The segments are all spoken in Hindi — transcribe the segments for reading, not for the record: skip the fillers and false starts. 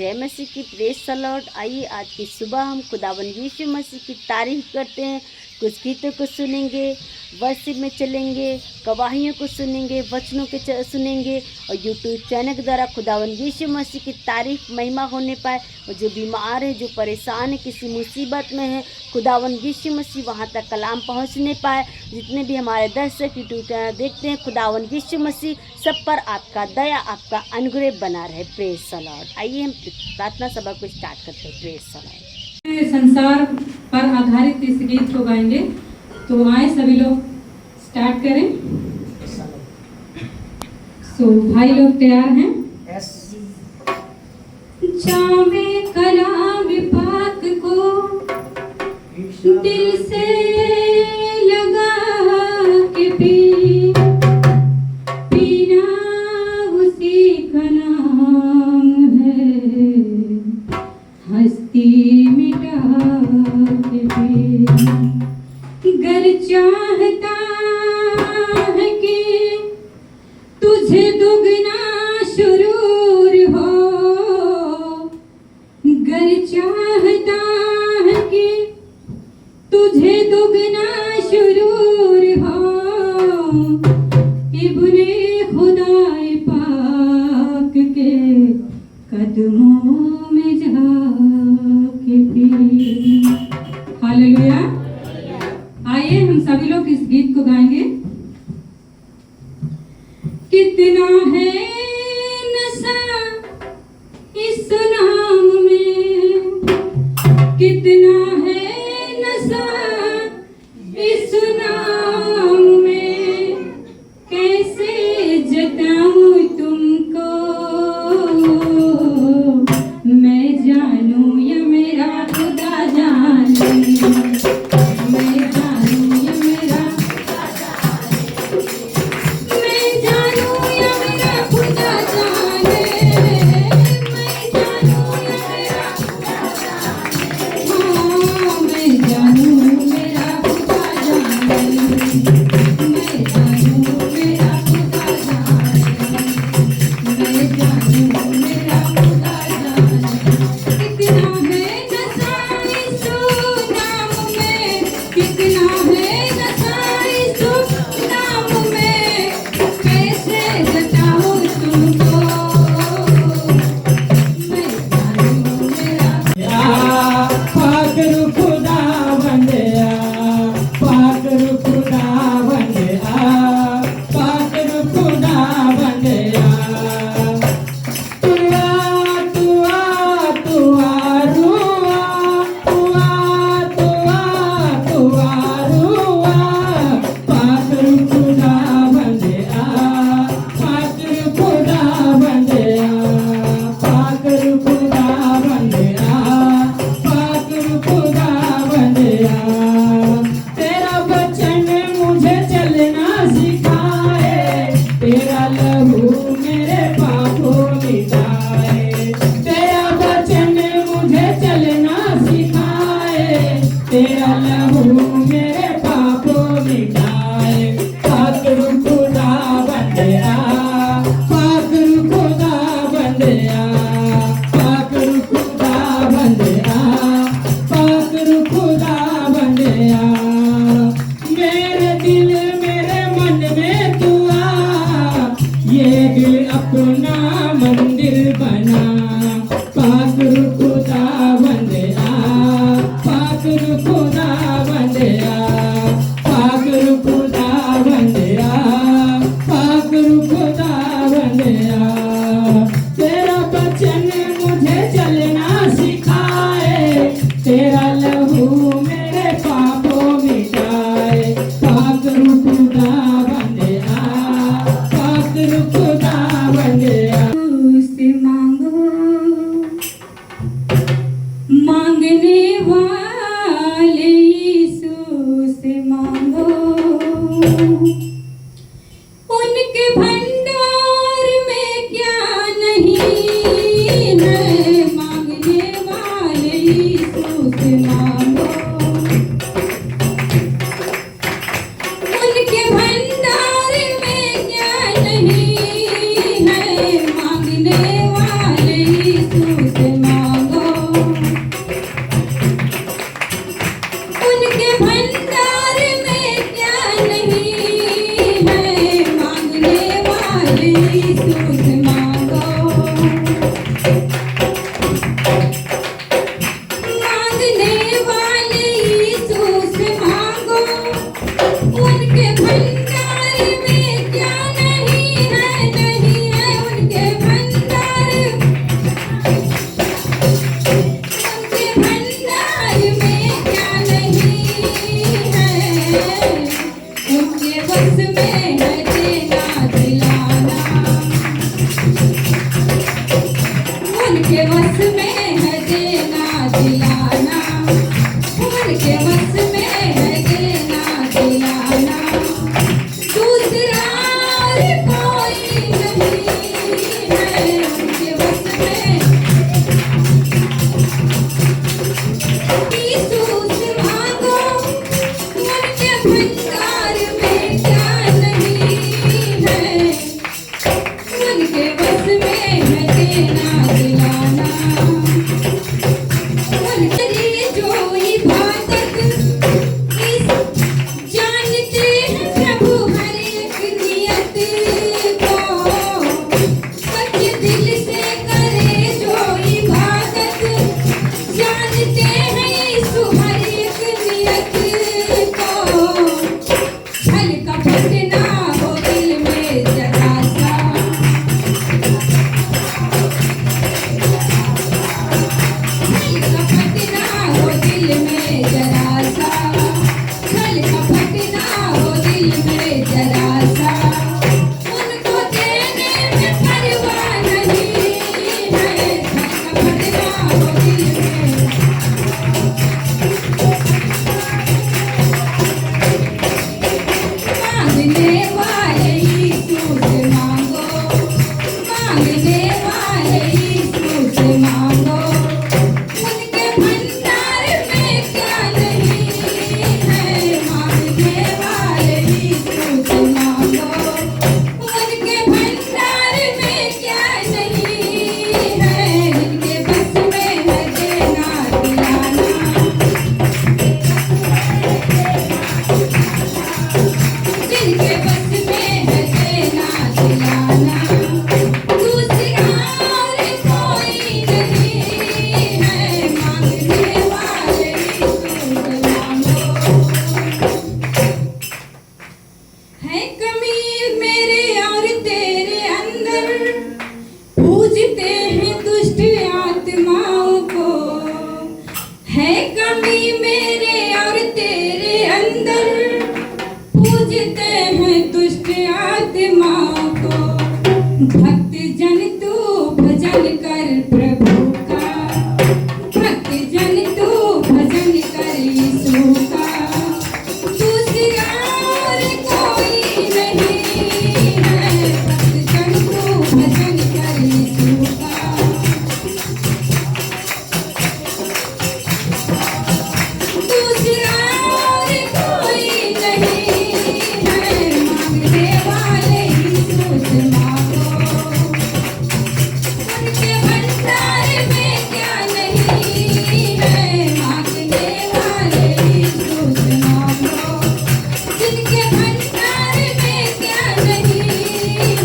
जय मसीह की, प्रेज़ द लॉर्ड। आइए आज की सुबह हम खुदावंद यीशु मसीह की तारीफ करते हैं। कुछ गीतों को सुनेंगे, वर्शिप में चलेंगे, गवाहियों को सुनेंगे, वचनों के सुनेंगे और यूट्यूब चैनल के द्वारा खुदावंद यीशु मसीह की तारीफ महिमा होने पाए। और जो बीमार है, जो परेशान है, किसी मुसीबत में है, खुदावंद यीशु मसीह वहाँ तक कलाम पहुँचने पाए। जितने भी हमारे दर्शक यूट्यूब चैनल देखते हैं, खुदावंद यीशु मसीह सब पर आपका दया, आपका अनुग्रह बना रहे। Praise the Lord. आइए हम प्रार्थना सभा को स्टार्ट करते हैं। Praise the Lord. संसार पर आधारित इस गीत को गाएंगे, तो आए सभी लोग स्टार्ट करें। भाई लोग तैयार हैं? जावे कलाम पाक को दिल से लगा के पीना उसी का नाम है, हस्ती मिटा के गर चाहता है कि तुझे दुगना सुरूर हो, गर चाहता है कि तुझे दुगना सुरूर हो, इब्ने खुदाए पाक के कदमों में जाके पी। हालेलुया। आइए हम सभी लोग इस गीत को गाएंगे। कितना है नशा इस नाम में, कितना है नशा इस नाम में, भंडार में क्या नहीं है, मांगने वाले यीशु से मांगो, मांगने वाले यीशु से मांगो, उनके भंडार में क्या नहीं है, नहीं है उनके भंडार, उनके भंडार में क्या नहीं है, उनके बस में है देना दिलाना, उनके बस में है देना दिलाना, उनके बस में है देना दिलाना, दूसरा और कोई नहीं है उनके बस में, यीशु से मांगो, उनके भंडार में क्या नहीं है, उनके बस में है देना दिलाना, उनके जो इबादत इस जानते हैं प्रभु हर एक नियत को, सच्चे दिल से करे जो इबादत, जानते हैं यीशु हर एक नियत को, छल कपट ना हो दिल में जरा सा, छल कपट ना हो दिल में जरा सा, छल कपट ना हो दिल में जरा सा, उनको देने में परवाह नहीं है, छल कपट ना हो दिल में, मांगने वाले यीशु से मांगो, मांगने वाले यीशु से मांगो, उनके भंडार में क्या नहीं है, मांगने वाले यीशु से मांगो, उनके भंडार में क्या नहीं है, इनके बस में है देना दिलाना, जिनके बस में है देना दिलाना, दूसरा और कोई नहीं है, मांगने वाले यीशु से मांगो, है कमी मेरे और तेरे अंदर, पूजते हैं दुष्ट आत्माओं को, है कमी मेरे और तेरे अंदर, पूजते हैं दुष्ट आत्माओं को, भक्त जन तू भजन कर प्रभु का, भक्त जन तू भजन कर यीशु का, दूसरा और कोई नहीं है, भक्त जन तू भजन कर यीशु का, दूसरा और कोई नहीं है, मांगने वाले यीशु से मांगो, उनके भंडार में क्या नहीं है, मांगने वाले यीशु से मांगो, जिनके भंडार में क्या नहीं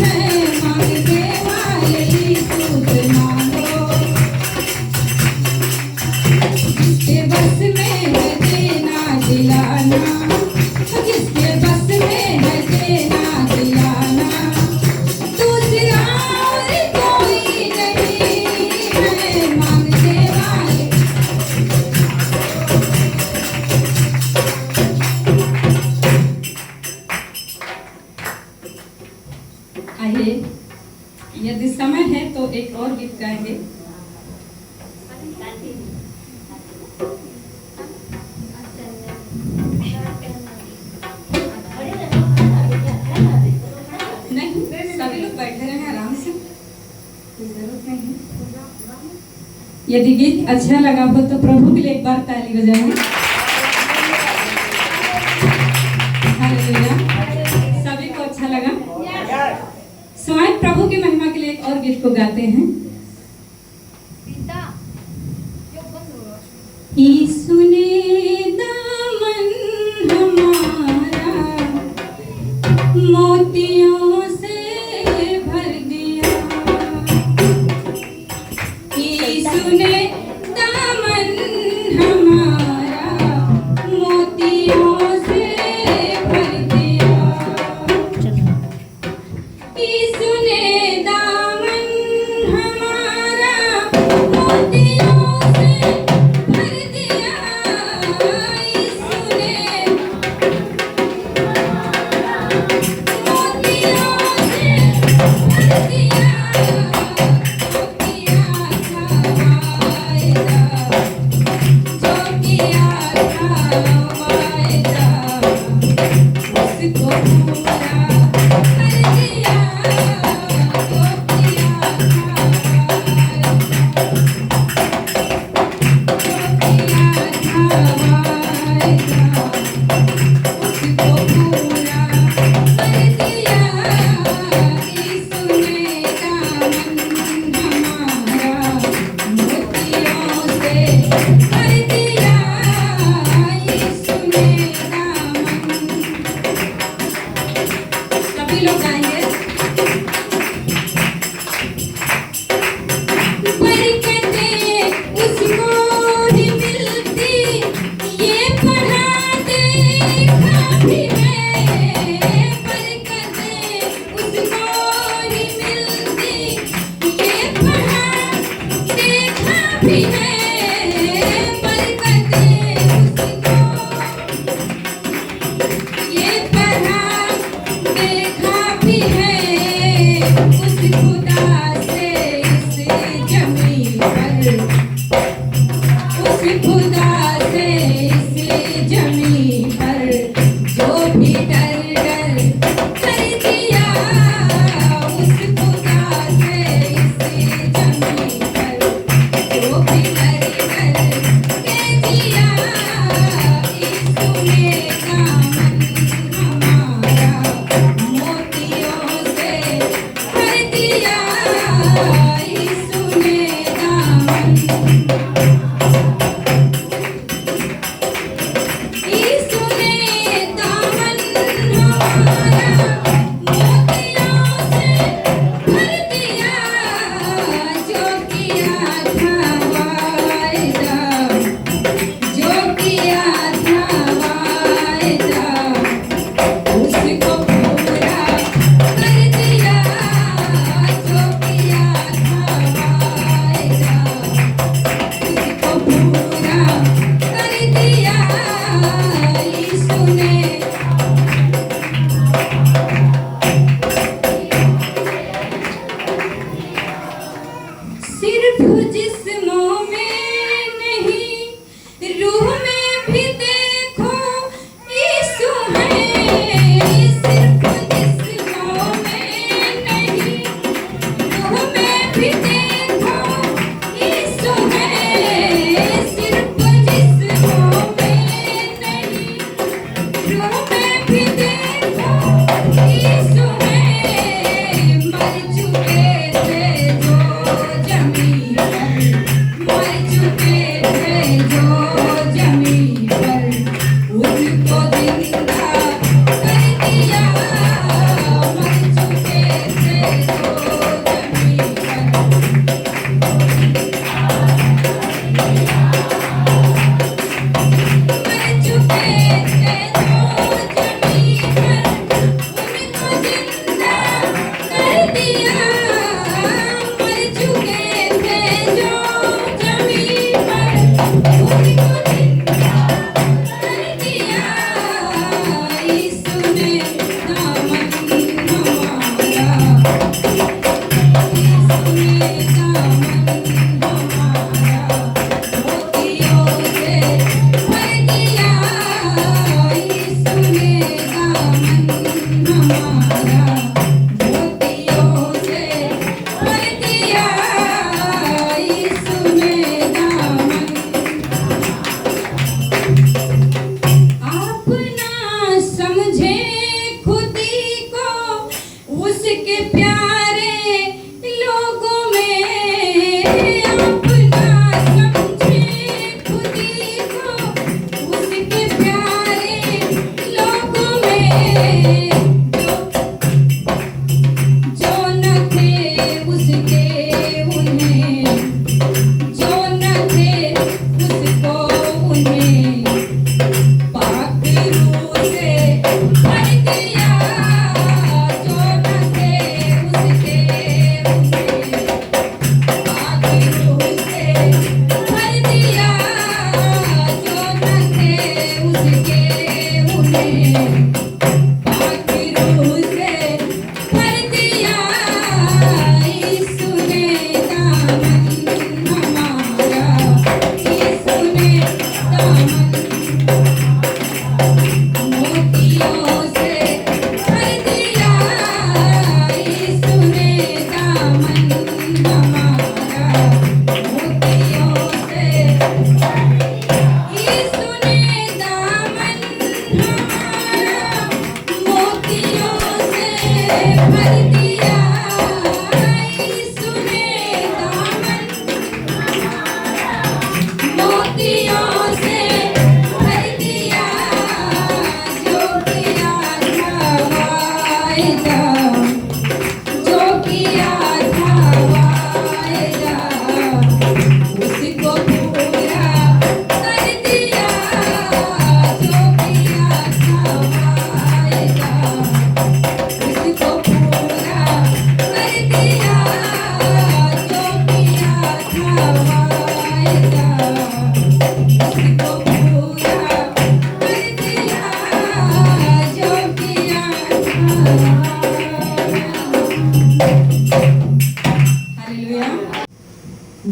है, मांगने वाले यीशु से मांगो, जिसके बस में है देना दिलाना, जिसके बस में है देना दिलाना, दूसरा और कोई नहीं है, मांगने वाले, आइए यदि समय है तो एक और गीत गाएंगे। नहीं, सभी लोग बैठे रहे आराम से, कोई जरूरत नहीं है। यदि गीत अच्छा लगा हो तो प्रभु के लिए एक बार ताली बजाएं। हालेलुया। सभी को अच्छा लगा? स्वयं प्रभु की महिमा के लिए एक और गीत को गाते हैं। यीशु ने दामन उसको पूरा कर दिया यीशु ने दामन हमारा मोतियों से भर दिया यीशु ने दामन। सभी लोग गाएंगे। बरकतें उसको ही मिलती, ये पढ़ा देखा भी है। बरकतें उसको ही मिलती, ये पढ़ा देखा भी है। बरकतें उसको ये पढ़ा देखा भी है। उस खुदा से इस जमीन पर, उस खुदा से इस जमीन पर जो भी डर डर कर दिया। उस खुदा से इस जमीन पर जो भी डर डर के जिया। यीशु ने दामन हमारा मोतियों से भर दिया। यीशु ने दामन, यीशु ने दामन हमारा मोतियों से भर दिया। जो किया था वायदा, जो किया था वायदा, उसको पूरा कर दिया। जो किया था वायदा, उसको पूरा कर दिया यीशु ने। सिर्फ जिस्मों में नहीं, रूह में भी देखो यीशु है। सिर्फ जिस्मों में नहीं, रूह में भी देखो यीशु है। सिर्फ जिस्मों में नहीं, रूह में भी देखो यीशु है। मर चुके थे जो जमीन पर, मर चुके थे जो जमीन पर, उनको जिंदा कर दिया। मर चुके थे जो जमीन पर, मर चुके थे जो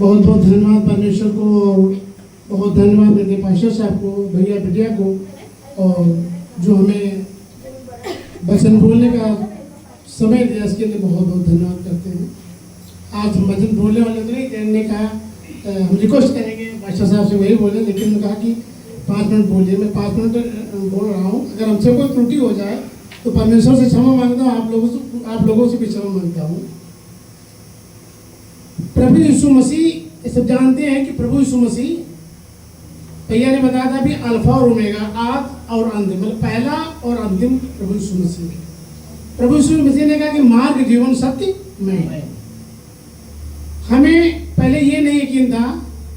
बहुत बहुत धन्यवाद परमेश्वर को, और बहुत धन्यवाद मेरे पास्टर साहब को, भैया बिटिया को, और जो हमें वचन बोलने का समय दिया, इसके लिए बहुत बहुत धन्यवाद करते हैं। आज हम वचन बोलने वाले तो नहीं, कहने कहा हम रिक्वेस्ट करेंगे पास्टर साहब से वही बोले, लेकिन उन्होंने कहा कि 5 मिनट बोलिए। मैं 5 मिनट बोल रहा हूँ। अगर हमसे कोई त्रुटि हो जाए तो परमेश्वर से क्षमा मांगता हूँ, आप लोगों से भी क्षमा मांगता हूँ। प्रभु यीशु मसीह, सब जानते हैं कि प्रभु यीशु मसीह, भैया ने बताया था भी अल्फा और ओमेगा, आदि और अंतिम, मतलब पहला और अंतिम प्रभु यीशु मसीह। प्रभु यीशु मसीह ने कहा कि मार्ग, जीवन, सत्य मैं। हमें पहले ये नहीं यकीन था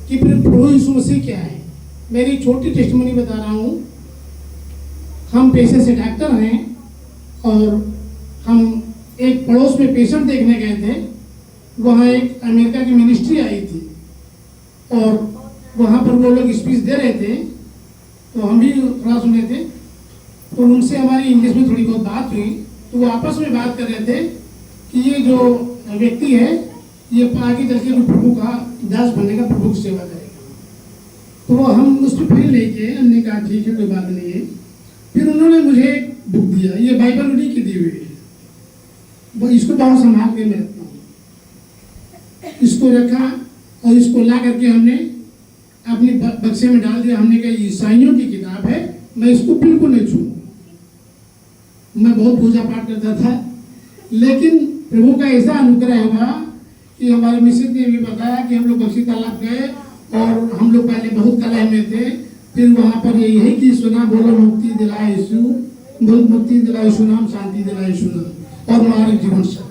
कि प्रभु यीशु मसीह क्या है। मेरी छोटी टेस्टमनी बता रहा हूँ। हम पेशे से डॉक्टर हैं और हम एक पड़ोस में पेशेंट देखने गए थे। वहाँ एक अमेरिका की मिनिस्ट्री आई थी और वहाँ पर वो लोग स्पीच दे रहे थे, तो हम भी थोड़ा सुने थे। तो उनसे हमारी इंग्लिश में थोड़ी बहुत बात हुई, तो वो आपस में बात कर रहे थे कि ये जो व्यक्ति है ये आगे चल के प्रभु का दास बनने का, प्रभु की सेवा करेगा। तो हम उस पर फिर लेके हमने कहा ठीक है, कोई बात नहीं है। फिर उन्होंने मुझे एक बुक दिया, ये बाइबल उन्हीं की दी हुई है, वो इसको बहुत संभाल के मैं रखता हूँ। इसको रखा और इसको ला करके हमने अपने बक्से में डाल दिया। हमने कहा ईसाइयों की किताब है, मैं इसको बिल्कुल नहीं छूऊंगा। मैं बहुत पूजा पाठ करता था, लेकिन प्रभु का ऐसा अनुग्रह हुआ कि हमारे मिसेज ने भी बताया कि हम लोग बक्सी तालाब गए और हम लोग पहले बहुत कलह में थे। फिर वहाँ पर यही कि सुना, बोलो मुक्ति दिलाए यीशु, बोल मुक्ति दिलाए यीशु नाम, शांति दिलाए यीशु नाम, और हमारे जीवन शांति।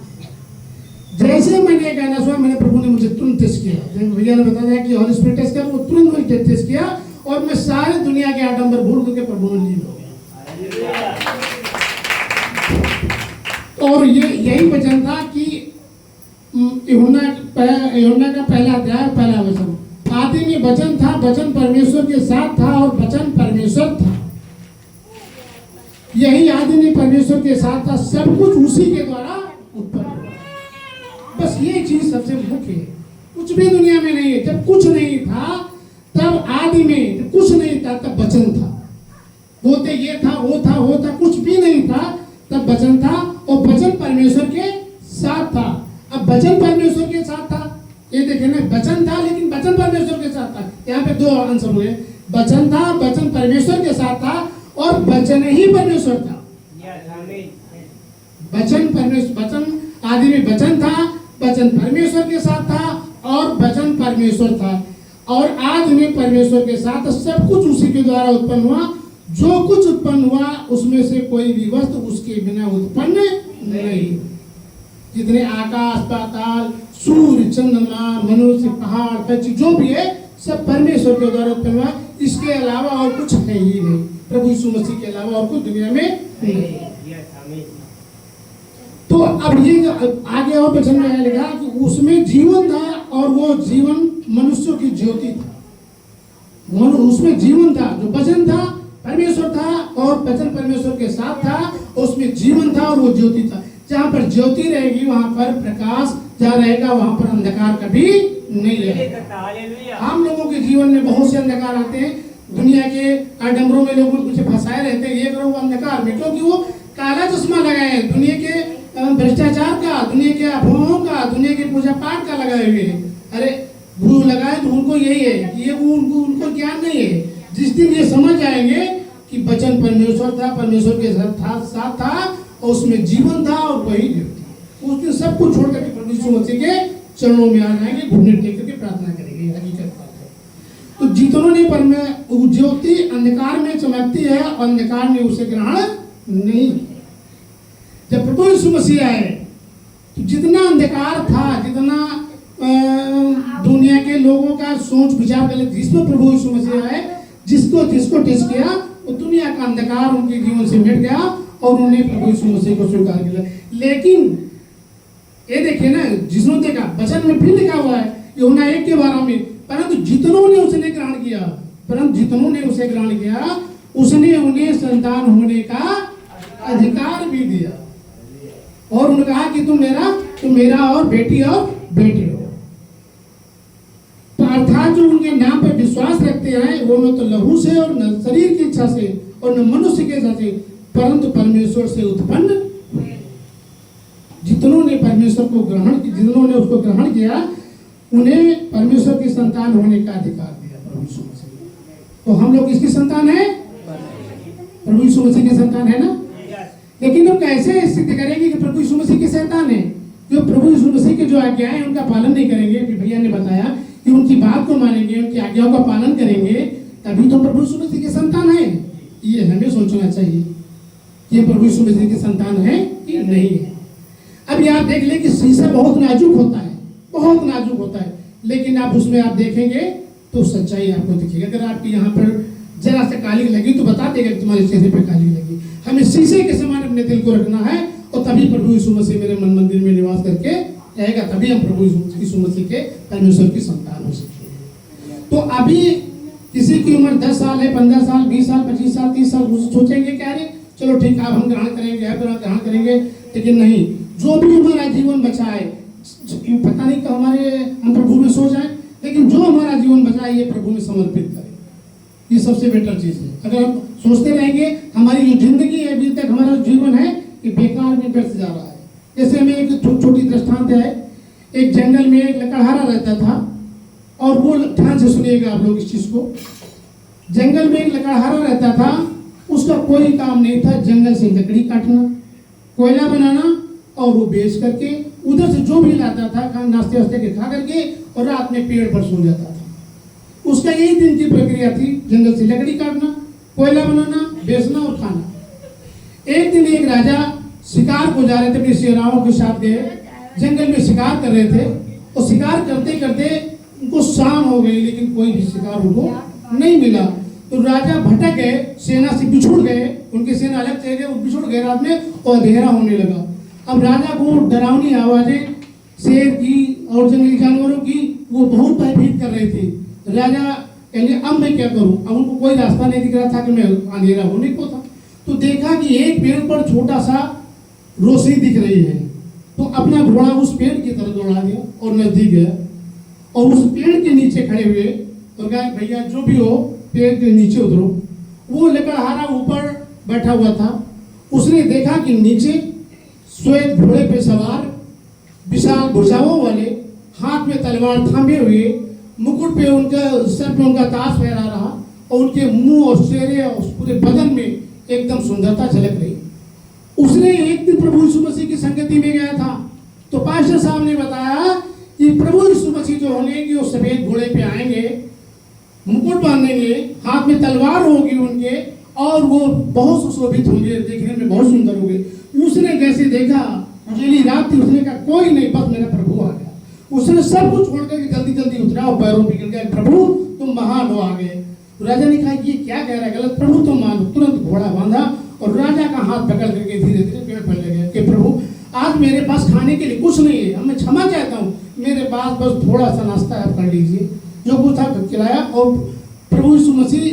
जैसे मैंने गाना सुना, मैंने प्रभु ने मुझे तुरंत टेस्ट किया। भैया ने बताया कि हॉली स्पिरिट टेस्ट कर, वो तुरंत मुझे टेस्ट किया और मैं सारे दुनिया के आडंबर भूल करके प्रभु में लीन हो गया। और ये यही वचन था कि यूहन्ना का पहला अध्याय पहला वचन, आदि में वचन था, वचन परमेश्वर के साथ था और वचन परमेश्वर था। यही आदि में परमेश्वर के साथ था, सब कुछ उसी के द्वारा उत्पन्न हुआ। बस ये चीज सबसे मुख्य है। कुछ भी दुनिया में नहीं है। जब कुछ नहीं था तब आदि में, जब कुछ नहीं था तब वचन था। बोलते ये था, वो था, वो था, कुछ भी नहीं था तब वचन था, और वचन परमेश्वर के साथ था। अब वचन परमेश्वर के साथ था, ये देखे ना, वचन था लेकिन वचन परमेश्वर के साथ था। यहाँ पे दो आंसर हुए, वचन था, वचन परमेश्वर के साथ था, और वचन ही परमेश्वर था। वचन परमेश्वर, वचन आदि में वचन था, वचन परमेश्वर के साथ था, और वचन परमेश्वर था, और आदि में परमेश्वर के साथ सब कुछ उसी के द्वारा उत्पन्न हुआ। जो कुछ उत्पन्न हुआ उसमें से कोई भी वस्तु उसके बिना उत्पन्न नहीं। जितने आकाश, पाताल, सूर्य, चंद्रमा, मनुष्य, पहाड़, पक्षी, जो भी है सब परमेश्वर के द्वारा उत्पन्न हुआ। इसके अलावा और कुछ है ही नहीं। प्रभु यीशु मसीह के अलावा और कुछ दुनिया में नहीं। तो अब ये आगे और वचन में लिखा कि उसमें जीवन था और वो जीवन मनुष्यों की ज्योति था। उसमें जीवन था, जो वचन था परमेश्वर था और वचन परमेश्वर के साथ था, उसमें जीवन था और वो ज्योति था। जहाँ पर ज्योति रहेगी वहाँ पर प्रकाश, जहाँ रहेगा वहाँ पर अंधकार कभी नहीं रहेगा। हम लोगों के जीवन में बहुत से अंधकार आते हैं। दुनिया के आडंबरों में लोग कुछ फंसाए रहते हैं, ये करो वो अंधकार में, क्योंकि वो काला चश्मा लगाए हैं दुनिया के भ्रष्टाचार का, दुनिया के अफवाहों का, दुनिया के पूजा पाठ का लगाए हुए हैं। अरे वो लगाए तो उनको यही है कि ये उनको ज्ञान नहीं है। जिस दिन ये समझ आएंगे कि वचन परमेश्वर था, परमेश्वर के साथ था, और उसमें जीवन था और वही ज्योति, उस दिन सब कुछ छोड़ करके प्रभु यीशु मसीह के चरणों में आ जाएंगे, घुटने टेक करके प्रार्थना करेंगे। हकीकत बात है। तो जितनों ने ज्योति अंधकार में चमकती है, अंधकार ने उसे ग्रहण नहीं। जब प्रभु यीशु मसीह आए तो जितना अंधकार था, जितना दुनिया के लोगों का सोच विचार गलत, जिसमें प्रभु यीशु मसीह आए, जिसको टेस्ट किया, वो दुनिया का अंधकार उनके जीवन से मिट गया और उन्होंने प्रभु यीशु मसीह को स्वीकार किया। लेकिन ये देखिए ना, जिसने देखा, वचन में फिर लिखा हुआ है यूहन्ना 1 के 12 में, परंतु जितनों ने उसे ग्रहण किया, उसने उन्हें संतान होने का अधिकार भी दिया, और उन्होंने कहा कि तुम मेरा और बेटी और बेटे हो। जो उनके नाम पर विश्वास रखते हैं वो न तो लहू से और न शरीर की इच्छा से और न मनुष्य की इच्छा से परंतु परमेश्वर से उत्पन्न। जितनों ने उसको ग्रहण किया उन्हें परमेश्वर की संतान होने का अधिकार दिया प्रभु यीशु मसीह। तो हम लोग किसकी संतान है? प्रभु यीशु मसीह की संतान है ना। लेकिन हम कैसे सिद्ध करेंगे कि प्रभु यीशु मसीह की संतान है? जो प्रभु यीशु मसीह की जो आज्ञाएं हैं उनका पालन नहीं करेंगे। कि भैया ने बताया कि उनकी बात को मानेंगे, उनकी आज्ञाओं का पालन करेंगे, तभी तो प्रभु यीशु मसीह की संतान है। ये हमें सोचना चाहिए कि प्रभु यीशु मसीह की संतान है कि नहीं है। अभी आप देख ले कि शीशा बहुत नाजुक होता है, बहुत नाजुक होता है, लेकिन आप उसमें आप देखेंगे तो सच्चाई आपको दिखेगी। अगर आपकी यहाँ पर जरा से काली लगी तो बता देगा कि तुम्हारे चेहरे पर काली लगी। हमें शीशे के समान अपने दिल को रखना है और तभी प्रभु यीशु मसीह मेरे मन मंदिर में निवास करके रहेगा, तभी हम प्रभु यीशु मसीह के परमेश्वर की संतान हो सकेंगे। तो अभी किसी की उम्र 10 साल है, 15 साल, 20 साल, 25 साल, 30 साल, सोचेंगे क्या रे चलो ठीक है हम ग्रहण करेंगे, ग्रहण करेंगे। लेकिन नहीं, जो भी हमारा जीवन बचा है, पता नहीं कि हम प्रभु में सो जाए, लेकिन जो हमारा जीवन बचा है ये प्रभु में समर्पित करें। ये सबसे बेटर चीज है। अगर हम सोचते रहेंगे हमारी जो जिंदगी है, अभी तक हमारा जीवन है कि बेकार में व्यर्थ जा रहा है। जैसे हमें एक छोटी दृष्टांत है। एक जंगल में एक लकड़हारा रहता था, और वो ध्यान से सुनिएगा आप लोग इस चीज को। जंगल में एक लकड़हारा रहता था, उसका कोई काम नहीं था जंगल से लकड़ी काटना, कोयला बनाना और वो बेच करके उधर से जो भी लाता था नाश्ते वास्ते के खा करके और रात में पेड़ पर सो जाता था। उसका यही दिन की प्रक्रिया थी, जंगल से लकड़ी काटना, कोयला बनाना, बेचना और खाना। एक दिन एक राजा शिकार को जा रहे थे, अपने सेनाओं के साथ गए, जंगल में शिकार कर रहे थे और शिकार करते करते उनको शाम हो गई, लेकिन कोई भी शिकार उनको नहीं मिला। तो राजा भटक गए, सेना से बिछुड़ गए, उनकी सेना अलग चले गए, वो बिछुड़ गए रात में और अंधेरा होने लगा। अब राजा को डरावनी आवाजें शेर की और जंगली जानवरों की वो बहुत भयभीत कर रही थी। राजा कहेंगे अब मैं क्या करूं? अब उनको कोई रास्ता नहीं दिख रहा था कि मैं अंधेरा होने को था। तो देखा कि एक पेड़ पर छोटा सा रोशनी दिख रही है, तो अपना घोड़ा उस पेड़ की तरफ दौड़ा दिया और नजदीक गया और उस पेड़ के नीचे खड़े हुए और कहा भैया जो भी हो पेड़ के नीचे उतरो। वो लकड़हारा ऊपर बैठा हुआ था, उसने देखा कि नीचे श्वेत घोड़े पे सवार, विशाल भुजाओं वाले, हाथ में तलवार थामे हुए, मुकुट पे उनका सर पे उनका ताज फहरा रहा और उनके मुंह और चेहरे और पूरे बदन में एकदम सुंदरता झलक रही। उसने एक दिन प्रभु यीशु मसीह की संगति में गया था, तो पास्टर साहब ने बताया कि प्रभु यीशु मसीह जो होंगे कि वो सफेद घोड़े पे आएंगे, मुकुट बांधेंगे, हाथ में तलवार होगी उनके और वो बहुत सुशोभित होंगे, देखने में बहुत सुंदर होंगे। उसने जैसे देखा, अगली रात थी, उसने कहा कोई नहीं, बस मेरा प्रभु आ गया। उसने सब कुछ छोड़कर जल्दी जल्दी उतरा और पैरों पे गिर गया, प्रभु तुम महान हो आ गए। राजा ने कहा ये क्या कह रहा है गलत, प्रभु तुम मान। तुरंत घोड़ा बांधा और राजा का हाथ पकड़ करके धीरे धीरे पेड़ पर ले गया कि प्रभु आज मेरे पास खाने के लिए कुछ नहीं है, अब मैं क्षमा चाहता हूँ, मेरे पास बस थोड़ा सा नाश्ता आप कर लीजिए। जो कुछ था खिलाया और प्रभु यीशु मसीह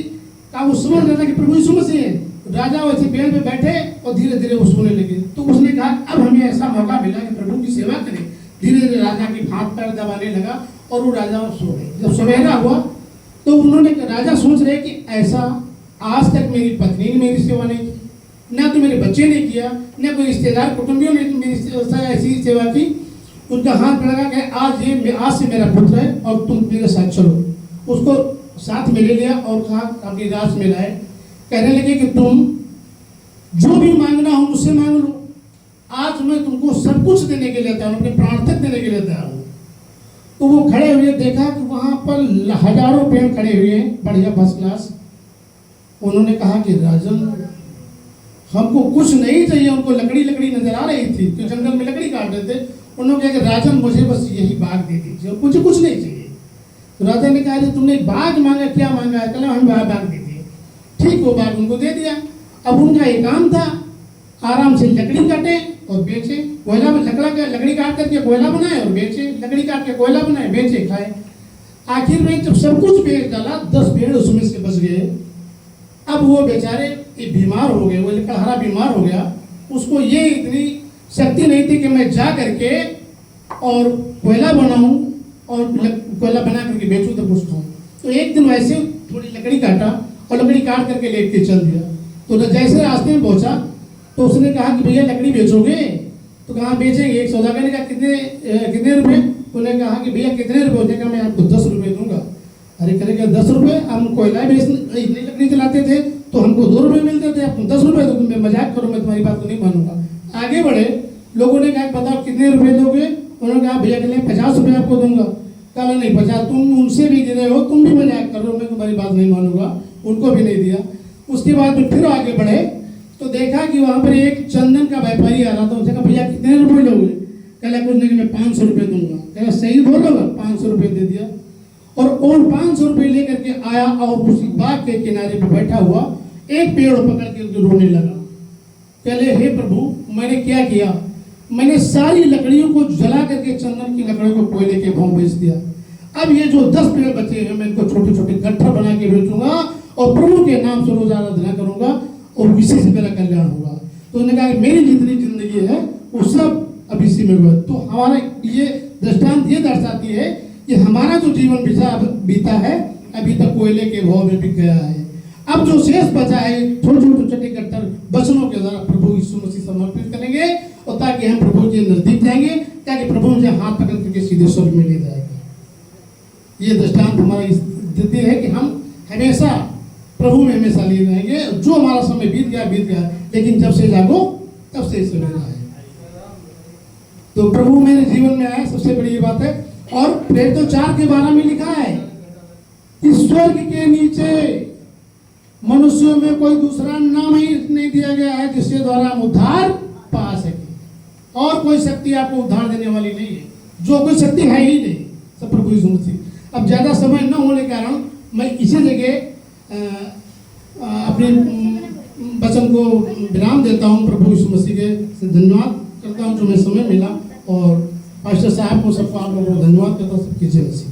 का वो समझ रहा था कि प्रभु यीशु मसीह है। राजा वैसे पेड़ पे बैठे और धीरे धीरे वो सोने लगे। तो उसने कहा अब हमें ऐसा मौका मिला कि प्रभु की सेवा करें। धीरे धीरे राजा की हाथ पैर दबाने लगा और वो राजा सो गए। जब सवेरा हुआ तो उन्होंने, राजा सोच रहे कि ऐसा आज तक मेरी पत्नी ने मेरी सेवा नहीं की, ना तो मेरे बच्चे ने किया, ना कोई रिश्तेदार कुटुंबियों ने मेरी ऐसी सेवा की। उनका हाथ लगा कि आज से मेरा पुत्र है और तुम मेरे साथ चलो। उसको साथ में ले लिया और कहा अपनी राज में लाए। कहने लगे कि तुम जो भी मांगना हो मुझसे मांग लो, आज मैं तुमको सब कुछ देने के लिए तैयार हूं, अपने प्राण तक देने के लिए तैयार हूं। तो वो खड़े हुए, देखा कि वहां पर हजारों पेड़ खड़े हुए हैं, बढ़िया फर्स्ट क्लास। उन्होंने कहा कि राजन हमको कुछ नहीं चाहिए। उनको लकड़ी नजर आ रही थी, तो जंगल में लकड़ी काट रहे थे। उन्होंने कहा कि राजन मुझे बस यही बाग दे दीजिए, मुझे कुछ नहीं चाहिए। तो राजा ने कहा तुमने बाग मांगा, क्या मांगा है? कहला हम बाग दे दिए। ठीक, वो बाग उनको दे दिया। अब उनका एक काम था, आराम से लकड़ी काटे और बेचे, कोयला में लकड़ी काट करके कोयला बनाए और बेचे, लकड़ी काट के कोयला बनाए, बेचे, खाए। आखिर में जब सब कुछ बेच डाला, 10 पेड़ उसमें से बच गए। अब वो बेचारे बीमार हो गए, वो लकड़हारा बीमार हो गया। उसको ये इतनी शक्ति नहीं थी कि मैं जा करके और कोयला बनाऊं और कोयला बना करके बेचूं तो कुछ खाऊं। तो एक दिन वैसे थोड़ी लकड़ी काटा और लकड़ी काट करके लेट के चल दिया। तो जैसे रास्ते में पहुंचा तो उसने कहा कि भैया लकड़ी बेचोगे? तो कहाँ बेचेंगे? एक सौदागर ने कहा कितने रुपए? उन्होंने कहा कि भैया कितने रुपए? उसने कहा मैं आपको 10 रुपए दूंगा। अरे करेगा 10 रुपए? हम कोयला बेचने इतनी लकड़ी चलाते थे तो हमको 2 रुपए मिलते थे, आपको 10 रुपए तो मैं मजाक करूँ, मैं तुम्हारी बात को नहीं मानूंगा। आगे बढ़े, लोगों ने कहा बताओ कितने रुपए दोगे? उन्होंने कहा भैया के लिए 50 रुपए आपको दूंगा। कहा नहीं 50, तुम उनसे भी दे रहे हो, तुम भी मजाक कर रहे हो, मैं तुम्हारी बात नहीं मानूंगा। उनको भी नहीं दिया। उसके बाद में फिर आगे बढ़े तो देखा कि वहाँ पर एक चंदन का व्यापारी आ रहा था। उसने कहा भैया कितने रुपए लोगे? कहला कुछ नहीं कि मैं 500 रुपये दूंगा। कहला सही बोलोगे? 500 रुपये दे दिया और 500 रुपये लेकर के आया और उसी बाग के किनारे पे बैठा हुआ एक पेड़ पकड़ के रोने लगा। कहले हे प्रभु, मैंने क्या किया? मैंने सारी लकड़ियों को जला करके चंदन की लकड़ियों को कोयले के भाव बेच दिया। अब ये जो 10 पेड़ बचे हैं मैं इनको छोटे छोटे गट्ठर बना के बेचूंगा और प्रभु के नाम से रोज आराधना करूंगा और इसी से मेरा कल्याण होगा। तो उन्होंने कहा कि मेरी जितनी जिंदगी है वो सब अब इसी में हुआ। तो हमारा ये दृष्टांत ये दर्शाती है कि हमारा जो जीवन बीता है अभी तक कोयले के भाव में बिक गया है। अब जो शेष बचा है छोटे छोटे गट्ठर वचनों के द्वारा प्रभु यीशु मसीह समर्पित करेंगे और ताकि हम प्रभु के नजदीक जाएंगे, ताकि प्रभु मुझे हाथ पकड़ करके सीधे स्वर्ग में ले जाएगा। ये दृष्टांत हमारा देती है कि हम हमेशा प्रभु में हमेशा लिए रहेंगे। जो हमारा समय बीत गया, लेकिन जब से जागो तब से सवेरा है। तो प्रभु मेरे जीवन में आए, सबसे बड़ी ये बात है। और प्रेरितों 4 के 12 में लिखा है कि स्वर्ग के नीचे मनुष्यों में कोई दूसरा नाम ही नहीं दिया गया है जिसके द्वारा हम उद्धार पा सके। और कोई शक्ति आपको उद्धार देने वाली नहीं है, जो कोई शक्ति है ही नहीं, सब प्रभु यीशु मसीह। अब ज्यादा समय न होने के कारण मैं इसी जगह अपने वचन को विराम देता हूँ। प्रभु यीशु मसीह के धन्यवाद करता हूँ जो मैं समय मिला, और पास्टर साहब को, सबको आप लोगों को धन्यवाद करता हूँ। सबकी जय मसीह।